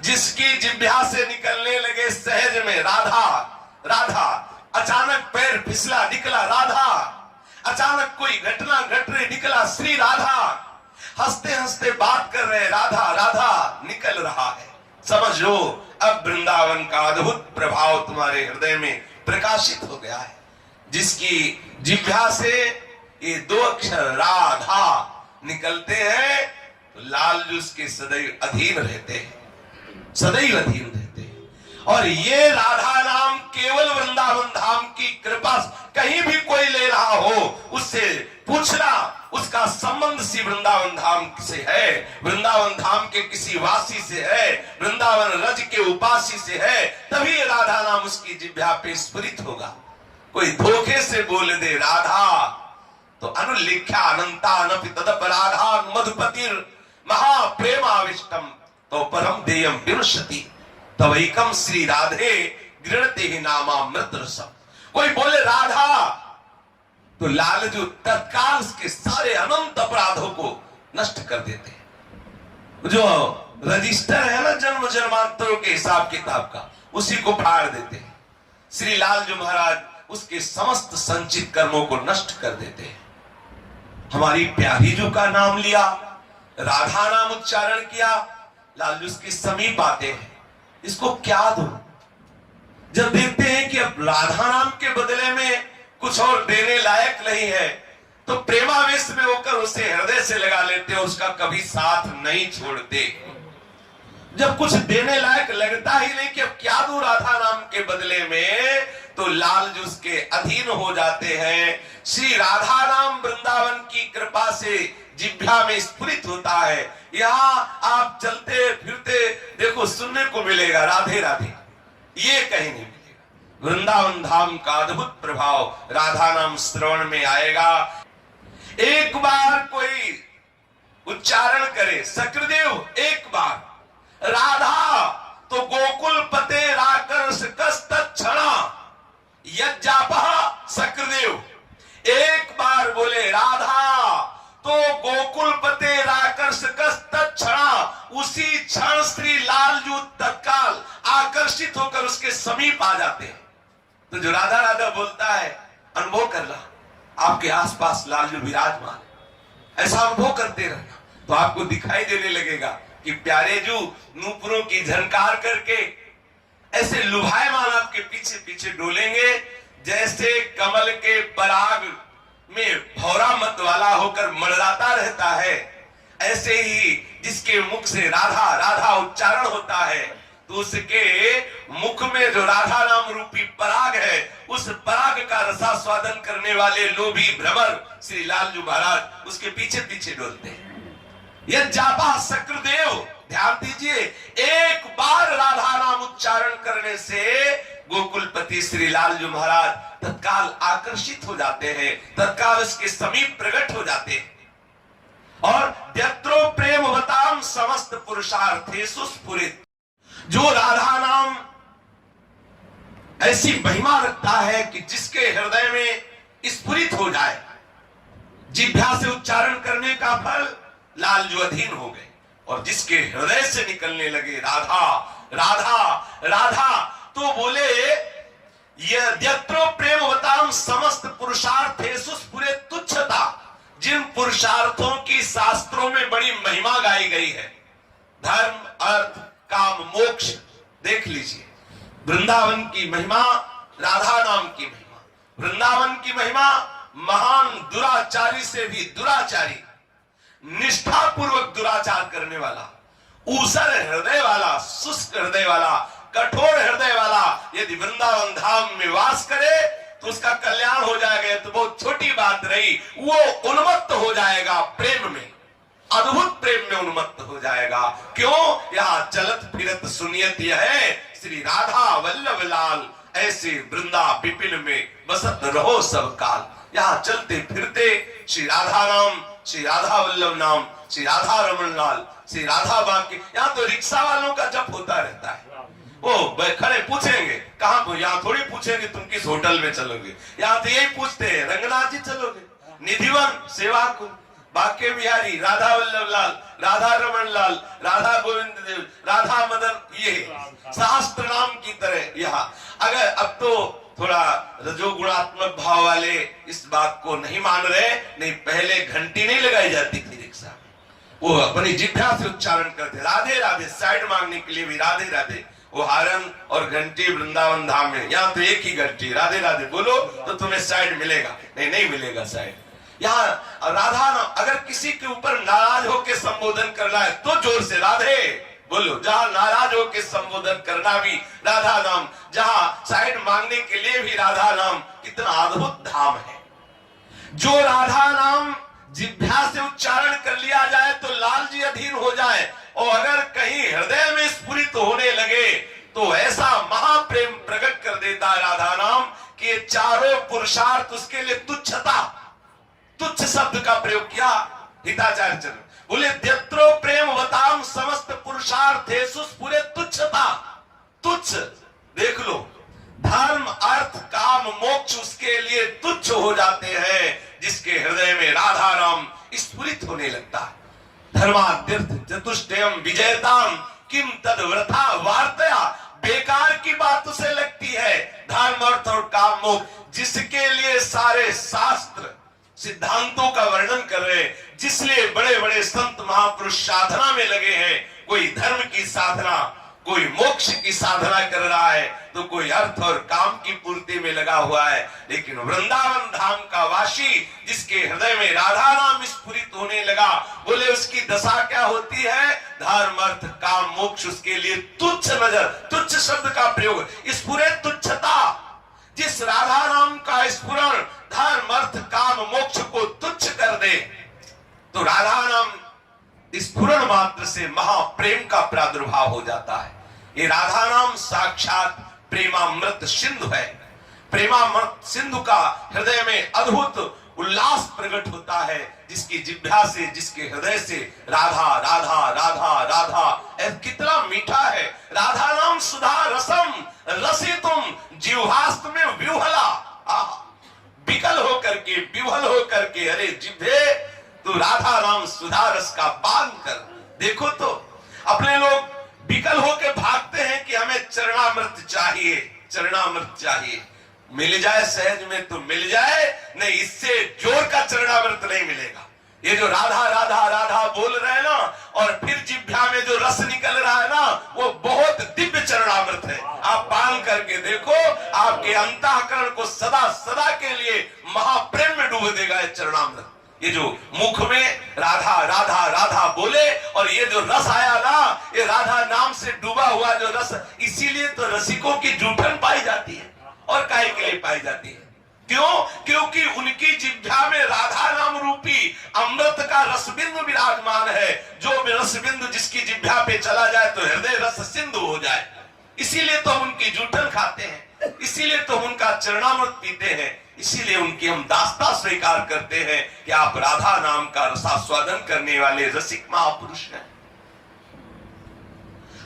जिसकी जिह्वा से निकलने लगे सहज में राधा राधा, अचानक पैर फिसला निकला राधा, अचानक कोई घटना घट रही निकला श्री राधा, हंसते हंसते बात कर रहे राधा राधा निकल रहा है। समझ लो अब वृंदावन का अद्भुत प्रभाव तुम्हारे हृदय में प्रकाशित हो गया है। जिसकी जिह्वा से ये दो अक्षर राधा निकलते हैं तो लाल जी उसके सदैव अधीन रहते हैं, सदैव अधीन रहते हैं। और ये राधा नाम केवल वृंदावन धाम की कृपा, कहीं भी कोई ले रहा हो उससे पूछना उसका संबंध सी वृंदावन धाम से है, वृंदावन धाम के किसी वासी से है, वृंदावन रज के उपासी से है, तभी राधा नाम उसकी जिह्वा पे स्फुरित होगा। कोई धोखे से बोल दे राधा तो अनुलिख्या अनंता अनपि तदपराधा मधुपतिर महाप्रेमाविष्टम तो परम देयम विरुष्यति तवैकम श्री राधे गृणते ही नामामृत रसम। कोई बोले राधा तो लालजू तत्काल उसके सारे अनंत अपराधों को नष्ट कर देते हैं। जो रजिस्टर है ना जन्म जन्मांतरों के हिसाब किताब का, उसी को फाड़ देते हैं। श्री लालजू महाराज उसके समस्त संचित कर्मों को नष्ट कर देते हैं। हमारी प्यारी जो का नाम लिया, राधा नाम उच्चारण किया, लालजू उसके समीप आते हैं। इसको क्या दो? जब देखते हैं कि अब राधा नाम के बदले में कुछ और देने लायक नहीं है तो प्रेमावेश में होकर उसे हृदय से लगा लेते और उसका कभी साथ नहीं छोड़ते। जब कुछ देने लायक लगता ही नहीं कि अब क्या दूं राधा नाम के बदले में, तो लाल जी उसके अधीन हो जाते हैं। श्री राधा नाम वृंदावन की कृपा से जिह्वा में स्फुरित होता है। यहाँ आप चलते फिरते देखो सुनने को मिलेगा राधे राधे, ये कहीं नहीं मिलेगा। वृंदावन धाम का अद्भुत प्रभाव राधा नाम श्रवण में आएगा। एक बार कोई उच्चारण करे सकृदेव, एक बार राधा तो गोकुल पते राकर्ष कस्तक्षणा यज्जापः सकृदेव, एक बार बोले राधा तो गोकुल पते राकर्ष कस्तक्षणा, उसी क्षण श्री लालजू तत्काल आकर्षित होकर उसके समीप आ जाते हैं। तो जो राधा राधा बोलता है अनुभव करना, आपके आसपास लालजू विराजमान, ऐसा अनुभव करते रहना तो आपको दिखाई देने लगेगा कि प्यारे जू नूपुरों की झनकार करके ऐसे लुभायमान आपके पीछे पीछे डोलेंगे जैसे कमल के पराग में भौरा मत वाला होकर मंडराता रहता है। ऐसे ही जिसके मुख से राधा राधा उच्चारण होता है तो उसके मुख में जो राधा नाम रूपी पराग है, उस पराग का रसास्वादन करने वाले लोभी भ्रमर श्री लालजू महाराज उसके पीछे पीछे डोलते हैं। यह जापा सक्रदेव, ध्यान दीजिए, एक बार राधा नाम उच्चारण करने से गोकुलपति श्री लालजू महाराज तत्काल आकर्षित हो जाते हैं, तत्काल उसके समीप प्रकट हो जाते हैं। और यत्रो प्रेमवताम समस्त पुरुषार्थेषु स्फुरित, जो राधा नाम ऐसी महिमा रखता है कि जिसके हृदय में स्फुरित हो जाए, जिह्वा से उच्चारण करने का फल लालजू अधीन हो गए, और जिसके हृदय से निकलने लगे राधा राधा राधा, तो बोले यत्रो प्रेमवताम समस्त पुरुषार्थेषु स्फुरित तुच्छता, जिन पुरुषार्थों की शास्त्रों में बड़ी महिमा गाई गई है, धर्म अर्थ काम मोक्ष, देख लीजिए वृंदावन की महिमा, राधा नाम की महिमा। वृंदावन की महिमा महान दुराचारी से भी दुराचारी, निष्ठा पूर्वक दुराचार करने वाला, ऊसर हृदय वाला, शुष्क हृदय वाला, कठोर हृदय वाला यदि वृंदावन धाम में वास करे तो उसका कल्याण हो जाएगा। तो बहुत छोटी बात रही, वो उन्मत्त हो जाएगा प्रेम में, अद्भुत प्रेम में उन्मत्त हो जाएगा। क्यों? यहाँ चलत फिरत सुनियत यह है श्री राधा वल्लभ लाल, ऐसे वृंदा विपिन में बसत रहो सब काल। यहाँ चलते फिरते श्री राधा नाम, श्री राधा वल्लभ नाम, श्री राधा रमन लाल, श्री राधा बाकी। यहाँ तो रिक्शा वालों का जप होता रहता है। वो खड़े पूछेंगे कहाँ को, यहाँ थोड़ी पूछेंगे तुम किस होटल में चलोगे, यहाँ तो यही पूछते हैं रंगनाथ जी चलोगे, निधिवन सेवा को, बाके बिहारी, राधा वल्लभ लाल, राधा रमन लाल, राधा गोविंद देव, राधा मदन, ये शास्त्र नाम की तरह यहाँ। अगर अब तो थोड़ा रजोगुणात्मक भाव वाले इस बात को नहीं मान रहे, नहीं पहले घंटी नहीं लगाई जाती थी रिक्शा में, वो अपनी जिह्वा से उच्चारण करते राधे राधे, साइड मांगने के लिए भी राधे राधे। वो हारन और घंटी वृंदावन धाम में, यहाँ तो एक ही घंटी, राधे राधे बोलो तो तुम्हें साइड मिलेगा, नहीं नहीं मिलेगा साइड। यहाँ राधा नाम अगर किसी के ऊपर नाराज होकर संबोधन करना है तो जोर से राधे बोलो, जहां नाराज होकर संबोधन करना भी राधा नाम, जहां साइड मांगने के लिए भी राधा नाम। कितना अद्भुत धाम है। जो राधा नाम जिह्वा से उच्चारण कर लिया जाए तो लाल जी अधीन हो जाए, और अगर कहीं हृदय में स्फुरित होने लगे तो ऐसा महाप्रेम प्रकट कर देता है राधा नाम कि चारों पुरुषार्थ उसके लिए तुच्छता, तुच्छ शब्द का प्रयोग किया हिताचार्य चरण बोले, द्यत्रो प्रेम वताम समस्त पुरुषार्थेषु स्फुरे तुच्छता। तुच्छ देख लो, धर्म अर्थ काम मोक्ष उसके लिए तुच्छ हो जाते हैं जिसके हृदय में राधा नाम स्फुरित होने लगता है। धर्माद्यर्थ चतुष्टयम विजयताम किम तद वृथा वार्तया, बेकार की बात उसे लगती है धर्म अर्थ और काम मोक्ष, जिसके लिए सारे शास्त्र सिद्धांतों का वर्णन कर रहे, जिसलिए बड़े बड़े संत महापुरुष साधना में लगे हैं। कोई धर्म की साधना, कोई मोक्ष की साधना कर रहा है, तो कोई अर्थ और काम की पूर्ति में लगा हुआ है। लेकिन वृंदावन धाम का वासी जिसके हृदय में राधा नाम स्फुरित होने लगा, बोले उसकी दशा क्या होती है, धर्म अर्थ काम मोक्ष उसके लिए तुच्छ नजर, तुच्छ शब्द का प्रयोग, स्फुरे तुच्छता। जिस राधा नाम का स्फुरण धर्म अर्थ काम मोक्ष को तुच्छ कर दे, तो राधा नाम स्फुरण मात्र से महाप्रेम का प्रादुर्भाव हो जाता है। ये राधा नाम साक्षात प्रेमामृत सिंधु है। प्रेमामृत सिंधु का हृदय में अद्भुत उल्लास प्रकट होता है, जिसकी जिह्वा से, जिसके हृदय से राधा राधा राधा राधा, कितना मीठा है। राधा नाम सुधा रसम रसितुम जिह्वास्त में व्यूहला, विकल होकर के, विह्वल होकर के, अरे जिह्वे तो राधा नाम सुधा रस का पान कर। देखो तो अपने लोग विकल होकर भागते हैं कि हमें चरणामृत चाहिए, चरणामृत चाहिए। मिल जाए सहज में तो मिल जाए, नहीं इससे जोर का चरणामृत नहीं मिलेगा। ये जो राधा राधा राधा बोल रहे हैं ना, और फिर जिह्वा में जो रस निकल रहा है ना, वो बहुत दिव्य चरणामृत है। आप पान करके देखो, आपके अंतःकरण को सदा सदा के लिए महाप्रेम में डूब देगा ये चरणामृत। ये जो मुख में राधा राधा राधा बोले, और ये जो रस आया ना, ये राधा नाम से डूबा हुआ जो रस, इसीलिए तो रसिकों की जूठन पाई जाती है। और काहे के लिए पाई जाती है? क्यों? क्योंकि उनकी जिह्वा में राधा नाम रूपी अमृत का रसबिंदु विराजमान है। जो रसबिंदु जिसकी जिह्वा पे चला जाए तो हृदय रस सिंधु हो जाए। इसीलिए तो हम उनकी जूठन खाते हैं, इसीलिए तो हम उनका चरणामृत पीते हैं, इसीलिए उनकी हम दास्ता स्वीकार करते हैं कि आप राधा नाम का रसास्वादन करने वाले रसिक महापुरुष हैं।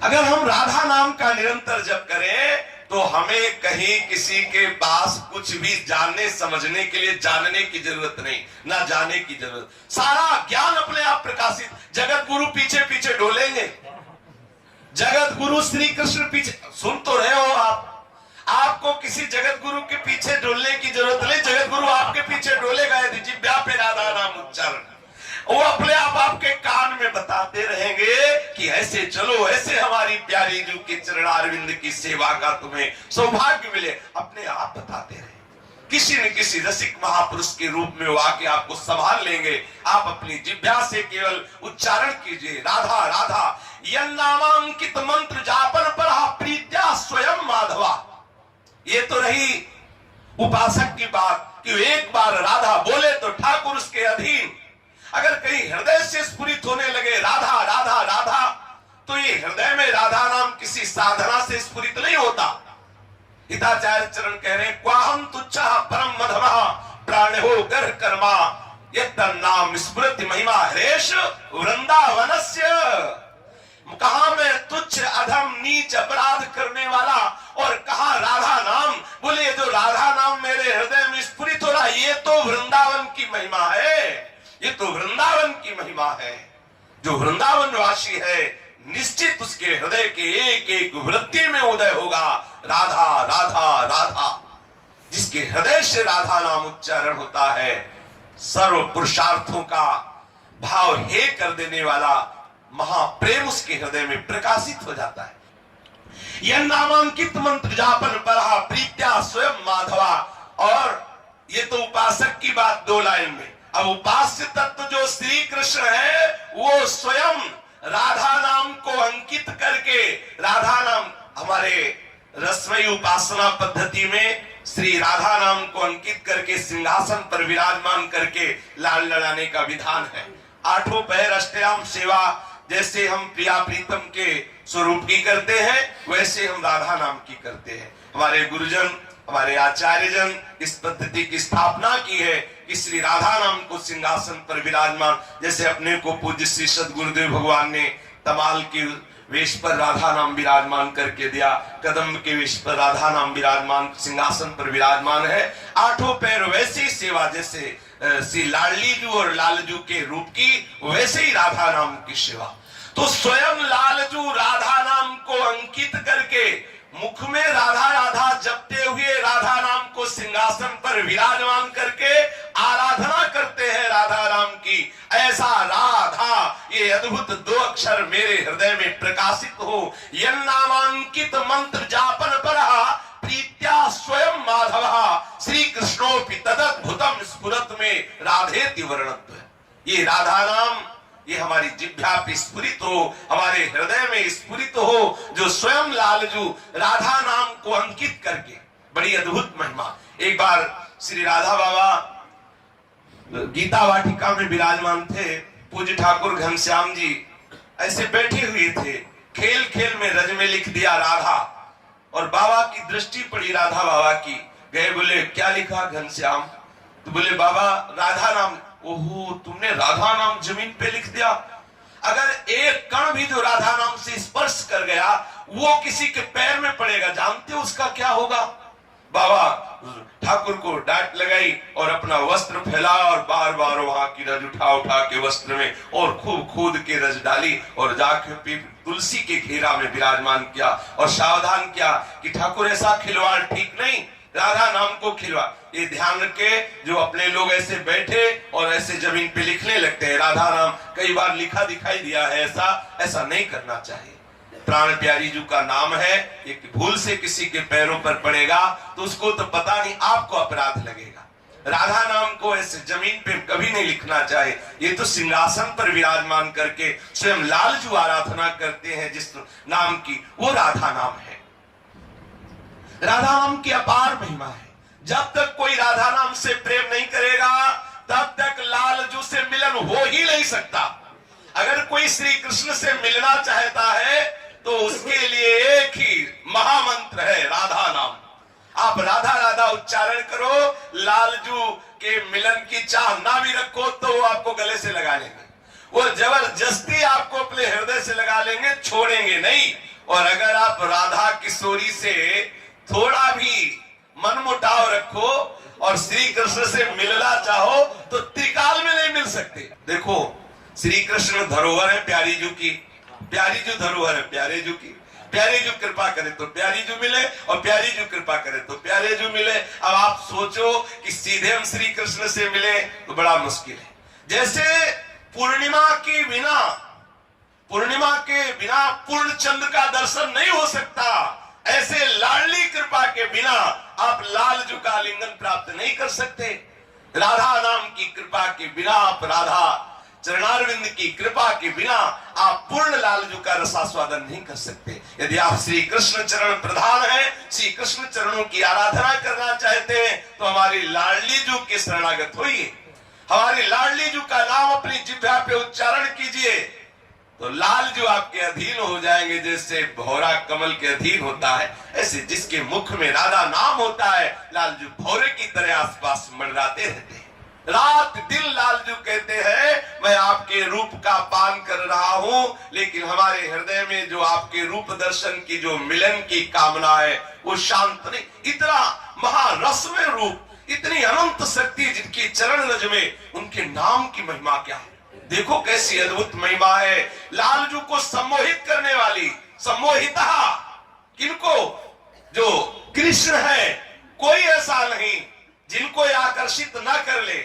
अगर हम राधा नाम का निरंतर जप करें तो हमें कहीं किसी के पास कुछ भी जानने समझने के लिए जानने की जरूरत नहीं, ना जाने की जरूरत। सारा ज्ञान अपने आप प्रकाशित। जगत गुरु पीछे पीछे डोलेंगे, जगत गुरु श्री कृष्ण पीछे, सुन तो रहे हो आप, आपको किसी जगत गुरु के पीछे डोलने की जरूरत नहीं। जगत गुरु आपके पीछे डोलेगा यदि जिह्वा पे राधा नाम उच्चारण, वो अपने आप आपके कान में बताते रहेंगे कि ऐसे चलो, ऐसे हमारी प्यारी जू के चरणारविंद की सेवा का तुम्हें सौभाग्य मिले। अपने आप बताते रहे, किसी न किसी रसिक महापुरुष के रूप में वो आके आपको संभाल लेंगे। आप अपनी जिह्वा से केवल उच्चारण कीजिए राधा राधा। यन्नामांकित मंत्र जापन पर प्रीत्या स्वयं माधवा। ये तो रही उपासक की बात कि एक बार राधा बोले तो ठाकुर उसके अधीन। अगर कहीं हृदय से स्फुरित होने लगे राधा राधा राधा, तो ये हृदय में राधा नाम किसी साधना से स्फुरित नहीं होता। हिताचार्य चरण कह रहे हैं, क्वाहम तुच्छा परम मधवा प्राण हो गर्ह कर्मा यत्तन्नाम स्मृति महिमा हरेश वृंदावनस्य। कहा मैं तुच्छ अधम नीच अपराध करने वाला, और कहा राधा नाम। बोले जो राधा नाम मेरे हृदय में स्फुरित हो रहा, ये तो वृंदावन की महिमा है, ये तो वृंदावन महिमा है। जो वृंदावन वासी है निश्चित उसके हृदय के एक एक वृत्ति में उदय होगा राधा राधा राधा। जिसके हृदय से राधा नाम उच्चारण होता है सर्व पुरुषार्थों का भाव हे कर देने वाला महाप्रेम उसके हृदय में प्रकाशित हो जाता है। यह नामांकित मंत्र जापन पढ़ा प्रीत्या स्वयं माधवा। और ये तो उपासक की बात 2 लाइन में। अब उपास्य तत्व जो श्री कृष्ण है वो स्वयं राधा नाम को अंकित करके, राधा नाम हमारे रसमयी उपासना पद्धति में श्री राधा नाम को अंकित करके सिंहासन पर विराजमान करके लाल लड़ाने का विधान है। 8 पहर अष्टयाम सेवा जैसे हम प्रिया प्रीतम के स्वरूप की करते हैं वैसे हम राधा नाम की करते हैं। हमारे गुरुजन हमारे आचार्यजन इस पद्धति की स्थापना की है कि श्री राधा नाम को सिंहासन पर विराजमान, जैसे अपने को पूज्य श्री सद्गुरुदेव भगवान ने तमाल के वेश पर राधा नाम विराजमान करके दिया, कदम के वेश पर राधा नाम विराजमान सिंहासन पर विराजमान है। 8 पैर वैसी सेवा जैसे श्री लाडलीजू और लालजू के रूप की वैसे ही राधा नाम की सेवा। तो स्वयं लालजू राधा नाम को अंकित करके मुख में राधा राधा जपते हुए राधा नाम को सिंहासन पर विराजमान करके आराधना करते हैं राधा नाम की। ऐसा राधा ये अद्भुत 2 अक्षर मेरे हृदय में प्रकाशित हो। यह नामांकित मंत्र जापन पढ़ा प्रीत्या स्वयं माधव श्री कृष्णोपि तदद्भुतम स्फुरत में राधेति वर्णत्व। ये राधा नाम ये हमारी जिह्वा पे स्फुरित हो, हमारे हृदय में स्फुरित हो, जो स्वयं लालजू राधा नाम को अंकित करके। बड़ी अद्भुत महिमा। एक बार श्री राधा बाबा गीता वाटिका में विराजमान थे। पूज्य ठाकुर घनश्याम जी ऐसे बैठे हुए थे, खेल खेल में रज में लिख दिया राधा, और बाबा की दृष्टि पड़ी राधा बाबा की। गए बोले क्या लिखा घनश्याम? तो बोले बाबा राधा नाम। ओहो तुमने राधा नाम जमीन पे लिख दिया। अगर एक कण भी जो राधा नाम से स्पर्श कर गया वो किसी के पैर में पड़ेगा, जानते हो उसका क्या होगा? बाबा ठाकुर को डांट लगाई और अपना वस्त्र फैलाया और बार बार वहां की रज उठा उठा के वस्त्र में और खूब खूद के रज डाली और जाके तुलसी के घेरा में विराजमान किया और सावधान किया कि ठाकुर ऐसा खिलवाड़ ठीक नहीं, राधा नाम को खिलवा। ये ध्यान रखे जो अपने लोग ऐसे बैठे और ऐसे जमीन पे लिखने लगते हैं राधा नाम, कई बार लिखा दिखाई दिया है, ऐसा नहीं करना चाहिए। प्राण प्यारी जी का नाम है, एक भूल से किसी के पैरों पर पड़ेगा तो उसको तो पता नहीं, आपको अपराध लगेगा। राधा नाम को ऐसे जमीन पे कभी नहीं लिखना चाहिए। ये तो सिंहासन पर विराजमान करके स्वयं लालजू आराधना करते हैं जिस नाम की, वो राधा नाम है। राधा नाम की अपार महिमा है। जब तक कोई राधा नाम से प्रेम नहीं करेगा तब तक लालजू से मिलन हो ही नहीं सकता। अगर कोई श्री कृष्ण से मिलना चाहता है तो उसके लिए एक ही महामंत्र है राधा नाम। आप राधा राधा उच्चारण करो, लालजू के मिलन की चाह ना भी रखो तो वो आपको गले से लगा लेंगे, वो जबरदस्ती आपको अपने हृदय से लगा लेंगे, छोड़ेंगे नहीं। और अगर आप राधा किशोरी से थोड़ा भी मनमुटाव रखो और श्री कृष्ण से मिलना चाहो तो त्रिकाल में नहीं मिल सकते। देखो श्री कृष्ण धरोहर है प्यारी जू की, प्यारी जू धरोहर है प्यारे जू की। प्यारे जू कृपा करे तो प्यारी जू मिले और प्यारी जू कृपा करे तो प्यारे जू मिले। अब आप सोचो कि सीधे हम श्री कृष्ण से मिले तो बड़ा मुश्किल है। जैसे पूर्णिमा के बिना पूर्ण चंद्र का दर्शन नहीं हो सकता, ऐसे लाडली कृपा के बिना आप लालजू का आलिंगन प्राप्त नहीं कर सकते। राधा नाम की कृपा के बिना आप राधा चरणारविंद की कृपा के बिना आप पूर्ण लालजू का रसास्वादन नहीं कर सकते। यदि आप श्री कृष्ण चरण प्रधान है, श्री कृष्ण चरणों की आराधना करना चाहते हैं तो हमारी लाडली जू के शरणागत होइए, हमारी लाडली जू का नाम अपनी जिह्वा पे उच्चारण कीजिए तो लालजू आपके अधीन हो जाएंगे। जैसे भौरा कमल के अधीन होता है, ऐसे जिसके मुख में राधा नाम होता है लालजू भौरे की तरह आसपास मंडराते रहते हैं। रात दिन लालजू कहते हैं मैं आपके रूप का पान कर रहा हूं, लेकिन हमारे हृदय में जो आपके रूप दर्शन की जो मिलन की कामना है वो शांत नहीं। इतना महारसमय रूप, इतनी अनंत शक्ति जिनकी चरण रज में, उनके नाम की महिमा क्या है। देखो कैसी अद्भुत महिमा है। लालजू को सम्मोहित करने वाली, सम्मोहिता किनको? जो कृष्ण है। कोई ऐसा नहीं जिनको ये आकर्षित ना कर ले,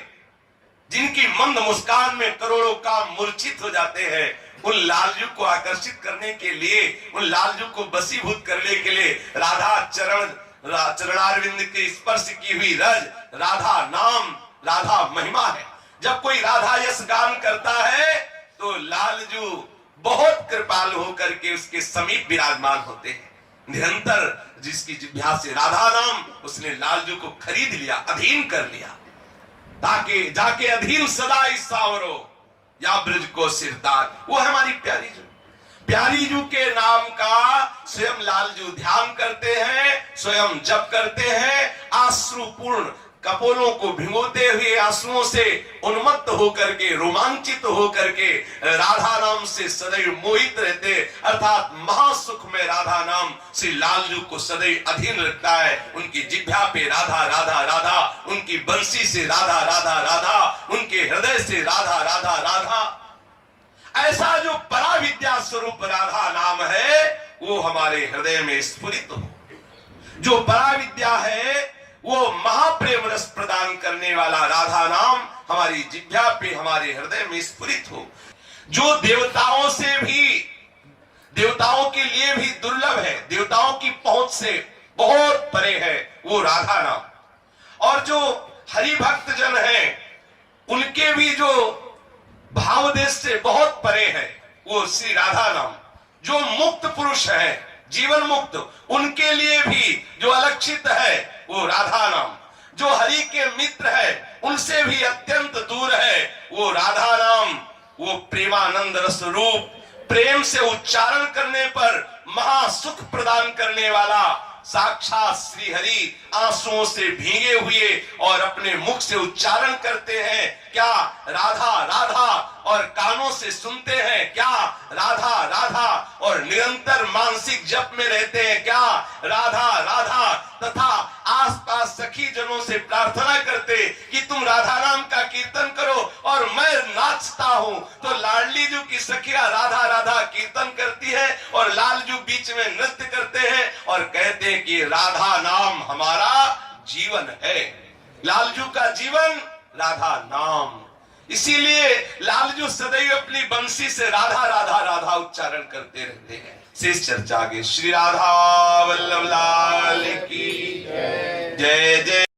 जिनकी मंद मुस्कान में करोड़ों काम मूर्छित हो जाते हैं। उन लालजू को आकर्षित करने के लिए, उन लालजू को वशीभूत करने के लिए राधा चरणारविंद के स्पर्श की हुई रज, राधा नाम, राधा महिमा है। जब कोई राधा यश गान करता है तो लालजू बहुत कृपालु होकर के उसके समीप विराजमान होते हैं। निरंतर जिसकी जिह्वा से राधा नाम, उसने लालजू को खरीद लिया, अधीन कर लिया, ताकि जाके अधीन सदा इस सावरो या ब्रज को सिरदार। वो है हमारी प्यारी जू। प्यारी जू के नाम का स्वयं लालजू ध्यान करते हैं, स्वयं जप करते हैं। आश्रुपूर्ण कपोलों को भिगोते हुए आंसुओं से उन्मत्त होकर के, रोमांचित होकर के राधा नाम से सदैव मोहित रहते, अर्थात महासुख में राधा नाम श्री लालजू को सदैव अधीन रखता है। उनकी जिह्वा पे राधा राधा राधा, उनकी बंसी से राधा राधा राधा, उनके हृदय से राधा राधा राधा। ऐसा जो पराविद्या स्वरूप राधा नाम है वो हमारे हृदय में स्फुरित हो। जो पराविद्या है वो महाप्रेम रस प्रदान करने वाला राधा नाम हमारी जिह्वा पे, हमारे हृदय में स्फुरित हो। जो देवताओं से भी, देवताओं के लिए भी दुर्लभ है, देवताओं की पहुंच से बहुत परे है, वो राधा नाम। और जो हरि भक्त जन हैं उनके भी जो भाव देश से बहुत परे है, वो श्री राधा नाम। जो मुक्त पुरुष है, जीवन मुक्त, उनके लिए भी जो अलक्षित है वो राधा नाम। जो हरि के मित्र है उनसे भी अत्यंत दूर है, वो राधा नाम। वो प्रेमानंद रस रूप, प्रेम से उच्चारण करने पर महासुख प्रदान करने वाला साक्षात श्री हरि आंसुओं से भीगे हुए और अपने मुख से उच्चारण करते हैं क्या? राधा राधा। और कानों से सुनते हैं क्या? राधा राधा। और निरंतर मानसिक जप में रहते हैं क्या? राधा राधा। तथा आसपास सखी जनों से प्रार्थना करते कि तुम राधा नाम का कीर्तन करो और मैं नाचता हूं। तो लाडली जू की सखिया राधा राधा कीर्तन करती है और लालजू बीच में नृत्य करते हैं और कहते हैं कि राधा नाम हमारा जीवन है। लालजू का जीवन राधा नाम। इसीलिए लालजू सदैव अपनी बंसी से राधा राधा राधा उच्चारण करते रहते हैं। शेष चर्चा आगे। श्री राधा वल्लभ लाल की जय जय।